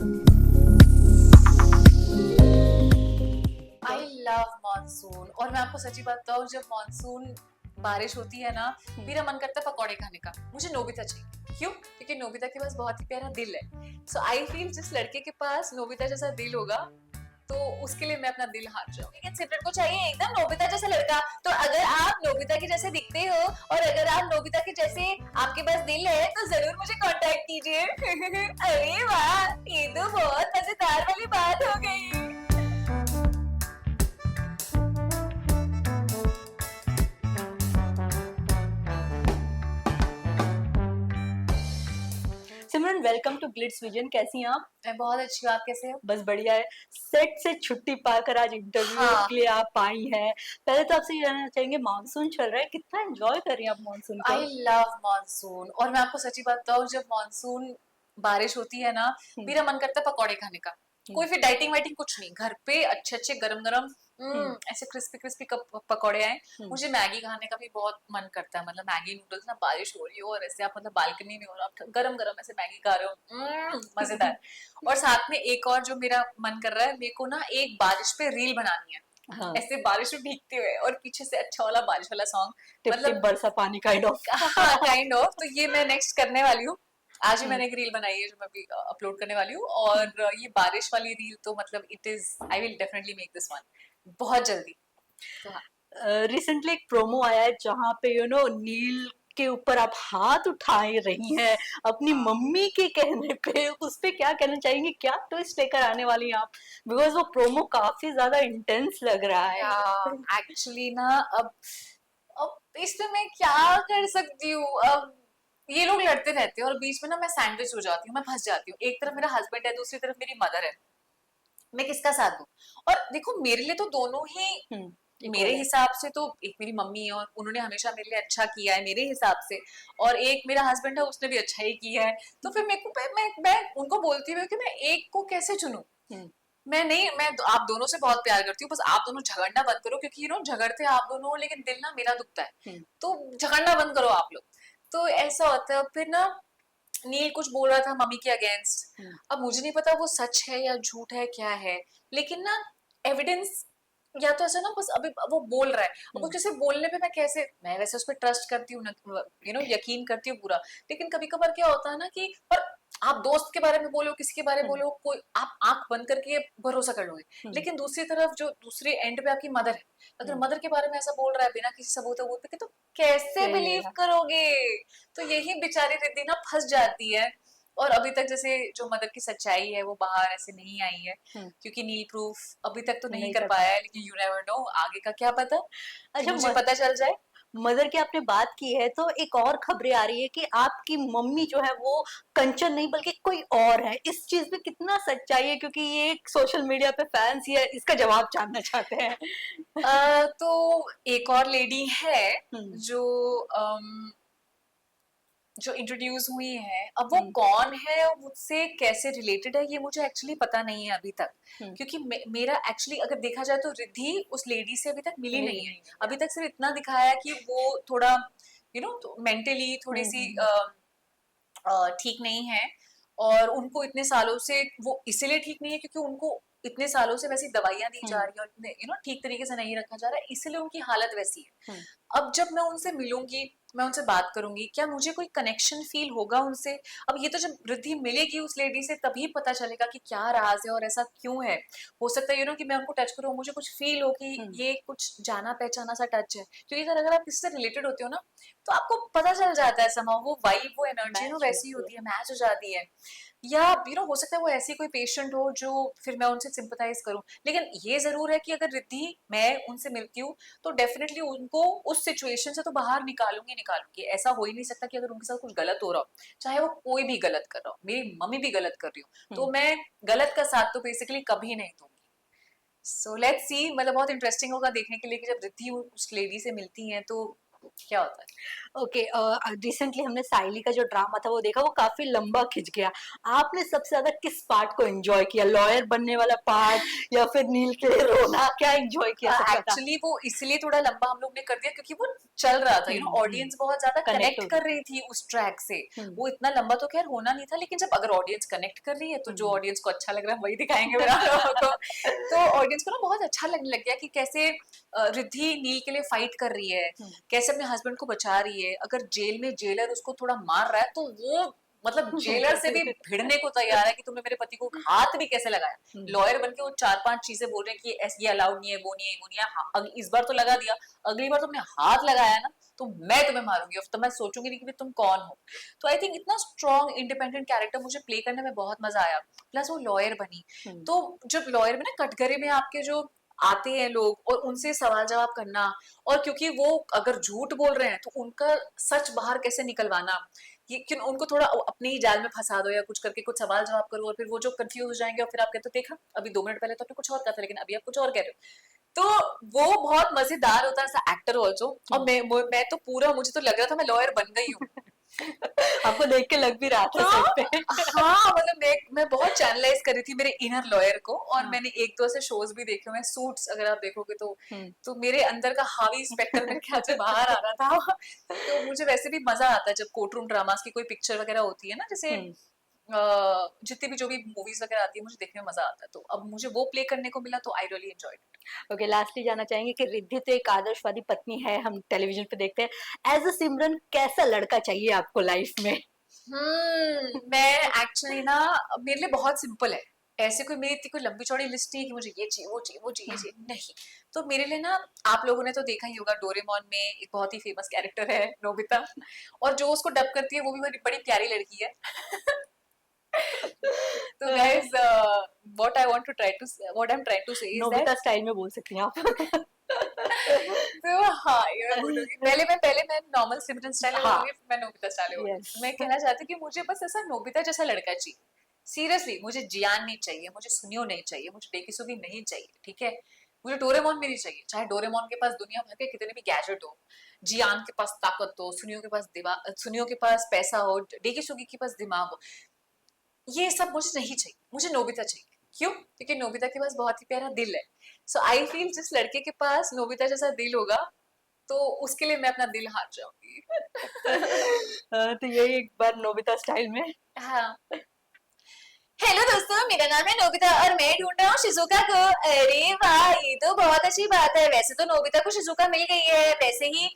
I love monsoon. और मैं आपको सच्ची बात बताऊं, जब मानसून बारिश होती है ना, मेरा मन करता है पकौड़े खाने का। मुझे नोबिता चाहिए। क्यों? क्योंकि नोबिता के पास बहुत ही प्यारा दिल है। सो आई फील जिस लड़के के पास नोबिता जैसा दिल होगा, तो उसके लिए मैं अपना दिल हार जाऊंगी। लेकिन सिमरन को चाहिए एकदम नोबिता जैसा लड़का। तो अगर आप नोबिता के जैसे दिखते हो और अगर आप नोबिता के जैसे आपके पास दिल है, तो जरूर मुझे कांटेक्ट कीजिए। अरे वाह, ये तो बहुत मजेदार वाली बात हो गई। सिमरन, वेलकम टू ग्लिट्स विजन। कैसी हैं आप? मैं बहुत अच्छी हूँ, आप कैसे हो? बस बढ़िया है। सेट से छुट्टी पाकर आज इंटरव्यू हाँ, के लिए आप आई हैं। पहले तो आपसे ये जानना चाहेंगे, मानसून चल रहा है, कितना एंजॉय कर रही हैं आप मानसून को? I love monsoon. और मैं आपको सच्ची बात बताऊं, जब मानसून बारिश होती है ना, हम्म, मेरा मन करता है पकौड़े खाने का। हम्म, कोई फिर डाइटिंग वाइटिंग कुछ नहीं, घर पे अच्छे अच्छे गरम गरम हम्म, ऐसे क्रिस्पी क्रिस्पी पकौड़े आए। हम्म, मुझे मैगी खाने का भी बहुत मन करता है। मतलब मैगी नूडल्स ना, बारिश हो रही हो और ऐसे आप मतलब बालकनी में हो और आप गरम गरम ऐसे मैगी खा रहे हो, मजेदार। और साथ में एक और जो मेरा मन कर रहा है, मेरे को ना एक बारिश पे रील बनानी है, हाँ, ऐसे बारिश में भीगते हुए और पीछे से अच्छा वाला बारिश वाला सॉन्ग। टिप टिप मतलब बरसा पानी काइंड ऑफ। हाँ, काइंड ऑफ। तो ये मैं नेक्स्ट करने वाली हूँ। आज ही हम्म, मैंने एक रील बनाई है जो मैं अभी अपलोड करने वाली हूँ। और ये बारिश वाली रील तो मतलब it is, I will definitely make this one बहुत जल्दी। तो हाँ। रिसेंटली एक प्रोमो आया है जहाँ पे नील के ऊपर आप हाथ उठाए रही हैं अपनी हाँ, मम्मी के कहने पे। उस पे क्या कहना चाहेंगी, क्या ट्विस्ट लेकर आने वाली हैं आप? बिकॉज वो प्रोमो काफी ज्यादा इंटेंस लग रहा है। या एक्चुअली ना, अब इसमें मैं क्या कर सकती हूँ अब। ये लोग लड़ते रहते हैं और बीच में ना मैं सैंडविच हो जाती हूँ, मैं फंस जाती हूँ। एक तरफ मेरा हस्बैंड है, दूसरी तरफ मेरी मदर है। मैं किसका साथ दूं? और देखो, मेरे लिए तो दोनों ही, मेरे इक्वल है। हिसाब से तो एक मेरी मम्मी है और उन्होंने हमेशा मेरे लिए अच्छा किया है मेरे हिसाब से। और एक मेरा हस्बैंड है, उसने भी अच्छा ही किया है। तो फिर मेरे को मैं उनको बोलती हूँ कि मैं एक को कैसे चुनूं। हम्म, मैं नहीं, आप दोनों से बहुत प्यार करती हूँ, बस आप दोनों झगड़ना बंद करो। क्योंकि झगड़ते आप दोनों हो, लेकिन दिल ना मेरा दुखता है। हम्म, तो झगड़ना बंद करो आप लोग। तो ऐसा होता है। फिर ना नील कुछ बोल रहा था मम्मी के अगेंस्ट। हम्म, अब मुझे नहीं पता वो सच है या झूठ है, क्या है। लेकिन ना एविडेंस, या तो ऐसा ना बस अभी वो बोल रहा है। अब हम्म, उसके से बोलने पे मैं कैसे, मैं वैसे उस पर ट्रस्ट करती हूँ ना, यकीन करती हूँ पूरा। लेकिन कभी कभार क्या होता है ना कि, पर आप दोस्त के बारे में बोलो, किसी के बारे में हम्म, बोलो, कोई आप आंख बंद करके भरोसा कर लोगे। हम्म, लेकिन दूसरी तरफ जो दूसरे एंड पे आपकी मदर है, अगर हम्म, मदर के बारे में ऐसा बोल रहा है बिना किसी सबूत वबूत के, तो कैसे बिलीव क्या? करोगे? तो यही बेचारी रिद्धि ना फंस जाती है। और अभी तक जैसे जो मदर की सच्चाई है वो बाहर ऐसे नहीं आई है, हम्म, क्योंकि नील प्रूफ अभी तक तो नहीं नहीं कर कर पाया पाया। है। लेकिन यू नेवर नो, आगे का क्या पता कि अच्छा, मुझे पता चल जाए। मदर की आपने बात की है तो एक और खबरें आ रही है कि आपकी मम्मी जो है वो कंचन नहीं बल्कि कोई और है। इस चीज में कितना सच्चाई है, क्योंकि ये एक सोशल मीडिया पे फैंस ही है, इसका जवाब जानना चाहते हैं। तो एक और लेडी है हम्म, जो जो इंट्रोड्यूस हुई है। अब वो हम्म, कौन है और मुझसे कैसे रिलेटेड है, ये मुझे एक्चुअली पता नहीं है अभी तक। हम्म, क्योंकि मेरा एक्चुअली अगर देखा जाए तो रिद्धि उस लेडी से अभी तक मिली मिली नहीं है। नहीं है। अभी तक सिर्फ इतना दिखाया है कि वो थोड़ा मेंटली थोड़ी सी हम्म, ठीक नहीं है। और उनको इतने सालों से वो इसलिए ठीक नहीं है क्योंकि उनको इतने सालों से वैसी दवाइयां दी जा हम्म, रही है और ठीक तरीके से नहीं रखा जा रहा है, इसलिए उनकी हालत वैसी है। हम्म, अब जब मैं उनसे मिलूंगी, मैं उनसे बात करूंगी, क्या मुझे कोई कनेक्शन फील होगा उनसे? अब ये तो जब रिद्धि मिलेगी उस लेडी से तभी पता चलेगा कि क्या राज है और ऐसा क्यों है। हो सकता है कि मैं उनको टच करूं, मुझे कुछ फील हो कि हम्म, ये कुछ जाना पहचाना सा टच है। क्योंकि अगर आप किसी से रिलेटेड होते हो ना, तो आपको पता चल जाता है समाव, वो वाइब, वो एनर्जी मैच वैसी होती है। होती है, मैच हो जाती है। या हो सकता है वो ऐसी कोई पेशेंट हो जो फिर मैं उनसे सिंपथाइज करूं। लेकिन ये जरूर है कि अगर रिद्धि, मैं उनसे मिलती हूँ, तो डेफिनेटली उनको उस सिचुएशन से तो बाहर निकालूंगी निकालूंगी। ऐसा हो ही नहीं सकता कि अगर उनके साथ कुछ गलत हो रहा हो, चाहे वो कोई भी गलत कर रहा हो, मेरी मम्मी भी गलत कर रही हो, हम्म, तो मैं गलत का साथ तो बेसिकली कभी नहीं दूंगी। सो लेट्स सी, मतलब बहुत इंटरेस्टिंग होगा देखने के लिए कि जब रिद्धि उस लेडी से मिलती हैं तो क्या होता है। ओके, रिसेंटली हमने साइली का जो ड्रामा था वो देखा, वो काफी लंबा खिंच गया। आपने सबसे ज्यादा किस पार्ट को एंजॉय किया, लॉयर बनने वाला पार्ट या फिर नील के लिए रोना, क्या एंजॉय किया सबसे ज्यादा? एक्चुअली वो इसलिए थोड़ा लंबा हम लोग ने कर दिया क्योंकि वो चल रहा था, ऑडियंस बहुत ज्यादा कनेक्ट कनेक्ट हो कर गया। रही थी उस ट्रैक से। हम्म, वो इतना लंबा तो खैर होना नहीं था, लेकिन जब अगर ऑडियंस कनेक्ट कर रही है तो जो हम्म, ऑडियंस को अच्छा लग रहा है वही दिखाएंगे मेरा तो ऑडियंस को ना बहुत अच्छा लगने लग गया कि कैसे रिद्धि नील के लिए फाइट कर रही है, हम्म, कैसे अपने हस्बैंड को बचा रही है। अगर जेल में जेलर उसको थोड़ा मार रहा है तो वो मतलब जेलर से भी भिड़ने को तैयार है कि तुमने मेरे पति को हाथ भी कैसे लगाया। हम्म, लॉयर बन के वो 4-5 चीजें बोल रहे हैं कि ये अलाउड नहीं है, वो नहीं है, वो नहीं है। हाँ, इस बार तो लगा दिया, अगली बार तुमने हाथ लगाया ना तो मैं तुम्हें मारूंगी, तो मैं सोचूंगी नहीं कि तुम कौन हो। तो आई थिंक इतना स्ट्रॉन्ग इंडिपेंडेंट कैरेक्टर मुझे प्ले करने में बहुत मजा आया। प्लस वो लॉयर बनी, हम्म, तो जब लॉयर में ना कटघरे में आपके जो आते हैं लोग और उनसे सवाल जवाब करना, और क्योंकि वो अगर झूठ बोल रहे हैं तो उनका सच बाहर कैसे निकलवाना, ये क्यों उनको थोड़ा अपने ही जाल में फंसा दो या कुछ करके कुछ सवाल जवाब करो, और फिर वो जो कंफ्यूज हो जाएंगे और फिर आप कहते हो देखा अभी 2 मिनट पहले तो आपने कुछ और कहा था लेकिन अभी आप कुछ और कह रहे हो। तो वो बहुत मजेदार होता है एज एक्टर ऑल्सो। और मैं तो पूरा, मुझे तो लग रहा था मैं लॉयर बन गई हूँ। आपको देख के लग भी रहा था तो सेट पे। हाँ, मतलब मैं बहुत चैनलाइज कर रही थी मेरे इनर लॉयर को, और हाँ, मैंने एक दो ऐसे शोज भी देखे हुए हैं, सूट्स अगर आप देखोगे हम्म, तो मेरे अंदर का हावी इंस्पेक्टर मेरे ख्याल से बाहर आ रहा था तो मुझे वैसे भी मजा आता है जब कोर्ट रूम ड्रामास की कोई पिक्चर वगैरह होती है ना, जैसे हम्म। जितनी भी जो भी मूवीज वगैरह आती है मुझे देखने में मजा आता है, तो अब मुझे वो प्ले करने को मिला तो I really enjoyed. Okay, lastly जानना चाहेंगे कि रिद्धि तो एक आदर्शवादी पत्नी है, हम टेलीविजन पे देखते हैं, एज अ सिमरन कैसा लड़का चाहिए आपको लाइफ में? मैं एक्चुअली ना, मेरे लिए बहुत सिंपल है। ऐसे कोई मेरी इतनी कोई लंबी चौड़ी लिस्ट नहीं है कि मुझे ये चाहिए वो चाहिए वो चाहिए ये चाहिए, नहीं। तो मेरे लिए ना, आप लोगों ने तो देखा ही होगा, डोरेमोन में एक बहुत ही फेमस कैरेक्टर है नोबिता, और जो उसको डब करती है वो भी बड़ी बड़ी प्यारी लड़की है तो guys, what I am trying to say is that, Nobita style में बोल सकती हैं आप। तो हाँ, ये मैं बोलूंगी। पहले मैं नॉर्मल सिमरन स्टाइल में हाँ, बोलूंगी, फिर मैं नोबिता स्टाइल में बोलूंगी। यस। तो मैं कहना चाहती हूँ कि मुझे बस ऐसा नोबिता जैसा लड़का चाहिए। सीरियसली, मुझे जियान नहीं चाहिए, मुझे सुनियो नहीं चाहिए, मुझे बेकिसुगी नहीं चाहिए, ठीक है। मुझे डोरेमोन भी नहीं चाहिए, चाहे डोरेमोन के पास दुनिया भर के कितने भी गैजेट हो, जियान के पास ताकत हो, सुनियो के पास पैसा हो, डेकिसुगी के पास दिमाग हो, ये सब मुझे नहीं चाहिए। मुझे नोबिता चाहिए। क्यों? क्योंकि नोबिता के पास बहुत ही प्यारा दिल है। सो आई फील जिस लड़के के पास नोबिता जैसा दिल होगा तो उसके लिए मैं अपना दिल हार जाऊंगी तो यही एक बार नोबिता स्टाइल में। हाँ। हेलो दोस्तों, मेरा नाम है नोबिता और मैं ढूंढ रहा हूँ शिजुका को। अरे वाह, ये तो बहुत अच्छी बात है। वैसे तो नोबिता को शिजुका मिल गई है, वैसे ही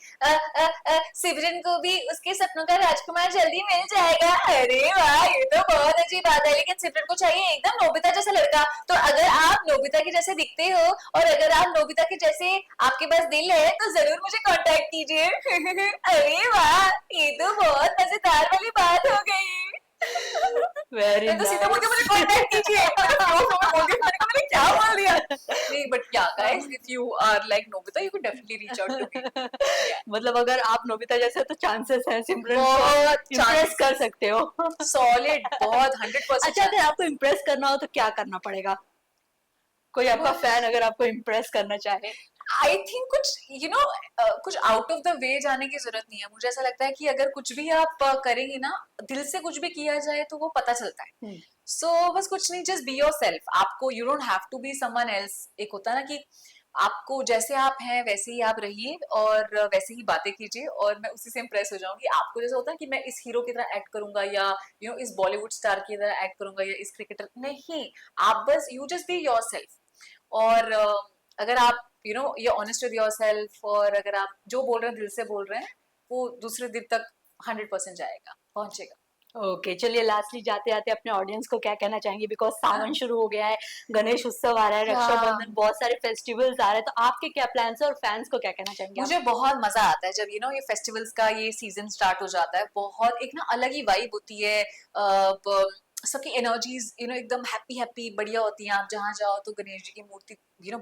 सिमरन को भी उसके सपनों का राजकुमार जल्दी मिल जाएगा। अरे वाह, ये तो बहुत अच्छी बात है, लेकिन सिमरन को चाहिए एकदम नोबिता जैसा लड़का। तो अगर आप नोबिता के जैसे दिखते हो और अगर आप नोबिता के जैसे आपके पास दिल है तो जरूर मुझे कांटेक्ट कीजिए अरे वाह, ये तो बहुत मजेदार वाली बात हो गई वेरी मैं तो सीधा बोल नाइस। दिया मुझे कांटेक्ट कीजिए। मैंने फ्लो फ्लो में बोल दिया, मैंने क्या बोल दिया। नहीं, but yeah guys, if you are like Nobita you can definitely reach out to me. या मतलब अगर आप नोबिता जैसे हो तो चांसेस हैं सिमरन को बहुत इम्प्रेस कर चांसेस, सकते हो। सॉलिड, बहुत 100% अच्छा, अगर चांसेस। आपको इम्प्रेस करना हो तो क्या करना पड़ेगा? कोई आपका फैन अगर आपको इम्प्रेस करना चाहे? आई थिंक कुछ कुछ आउट ऑफ द वे जाने की जरूरत नहीं है। मुझे ऐसा लगता है कि अगर कुछ भी आप करेंगे ना, दिल से कुछ भी किया जाए तो वो पता चलता है। हम्म, बस कुछ नहीं, जस्ट बी योर सेल्फ। आपको you don't have to be someone else. एक होता है ना कि आपको जैसे आप हैं वैसे ही आप रहिए और वैसे ही बातें कीजिए और मैं उसी से इम्प्रेस हो जाऊंगी। आपको जैसा होता है कि मैं इस हीरो की तरह एक्ट करूंगा या इस बॉलीवुड स्टार की तरह एक्ट करूंगा या इस क्रिकेटर, नहीं। आप बस you just be your self. और अगर आप ये ऑनेस्ट विद योर सेल्फ, और अगर आप जो बोल रहे हैं दिल से बोल रहे हैं, वो दूसरे दिल तक 100% जाएगा, पहुंचेगा। ओके, चलिए लास्टली जाते आते अपने ऑडियंस को क्या कहना चाहेंगे, बिकॉज हाँ, सावन शुरू हो गया है, गणेश उत्सव आ रहा है, हाँ। रक्षाबंधन, बहुत सारे फेस्टिवल्स आ रहे हैं, तो आपके क्या प्लान्स है और फैंस को क्या कहना चाहेंगे आप? मुझे बहुत मजा आता है जब ये फेस्टिवल्स का ये सीजन स्टार्ट हो जाता है। बहुत एक ना अलग ही वाइब होती है। सबकी एनर्जीज एकदम हैप्पी हैप्पी बढ़िया होती हैं। आप जहाँ जाओ तो गणेश जी की मूर्ति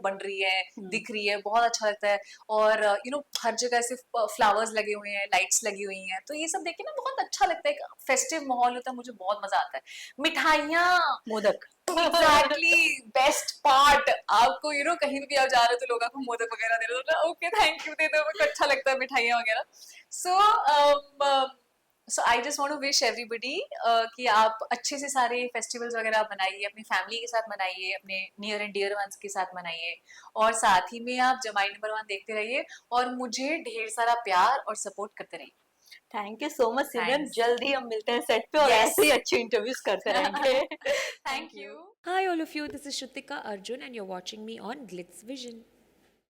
बन रही है, दिख रही है, बहुत अच्छा लगता है। और हर जगह से फ्लावर्स लगे हुए हैं, लाइट्स लगी हुई हैं, तो ये सब देख के ना बहुत अच्छा लगता है। एक फेस्टिव माहौल होता है, मुझे बहुत मजा आता है। मिठाइयाँ, मोदक। Exactly, best part. आपको कहीं भी आप जा रहे हो तो लोग आपको मोदक वगैरह दे रहे हो, ओके थैंक यू, दे दो, मेरे को अच्छा लगता है मिठाइयाँ वगैरह। So I just want to wish everybody कि आप अच्छे से सारे फेस्टिवल्स वगैरह मनाइए, अपनी फैमिली के साथ मनाइए, अपने नियर एंड डियर वंस के साथ मनाइए, और साथ ही में आप जमाई नंबर 1 देखते रहिए और मुझे ढेर सारा प्यार और सपोर्ट करते रहिए। Thank you so much Simran, thanks. जल्दी हम मिलते हैं सेट पे और यस। ऐसे ही अच्छे इंटरव्यूज करते रहेंगे। Thank you. Hi, all of you. This is Shrutika Arjun, and you're watching me on Glitz Vision.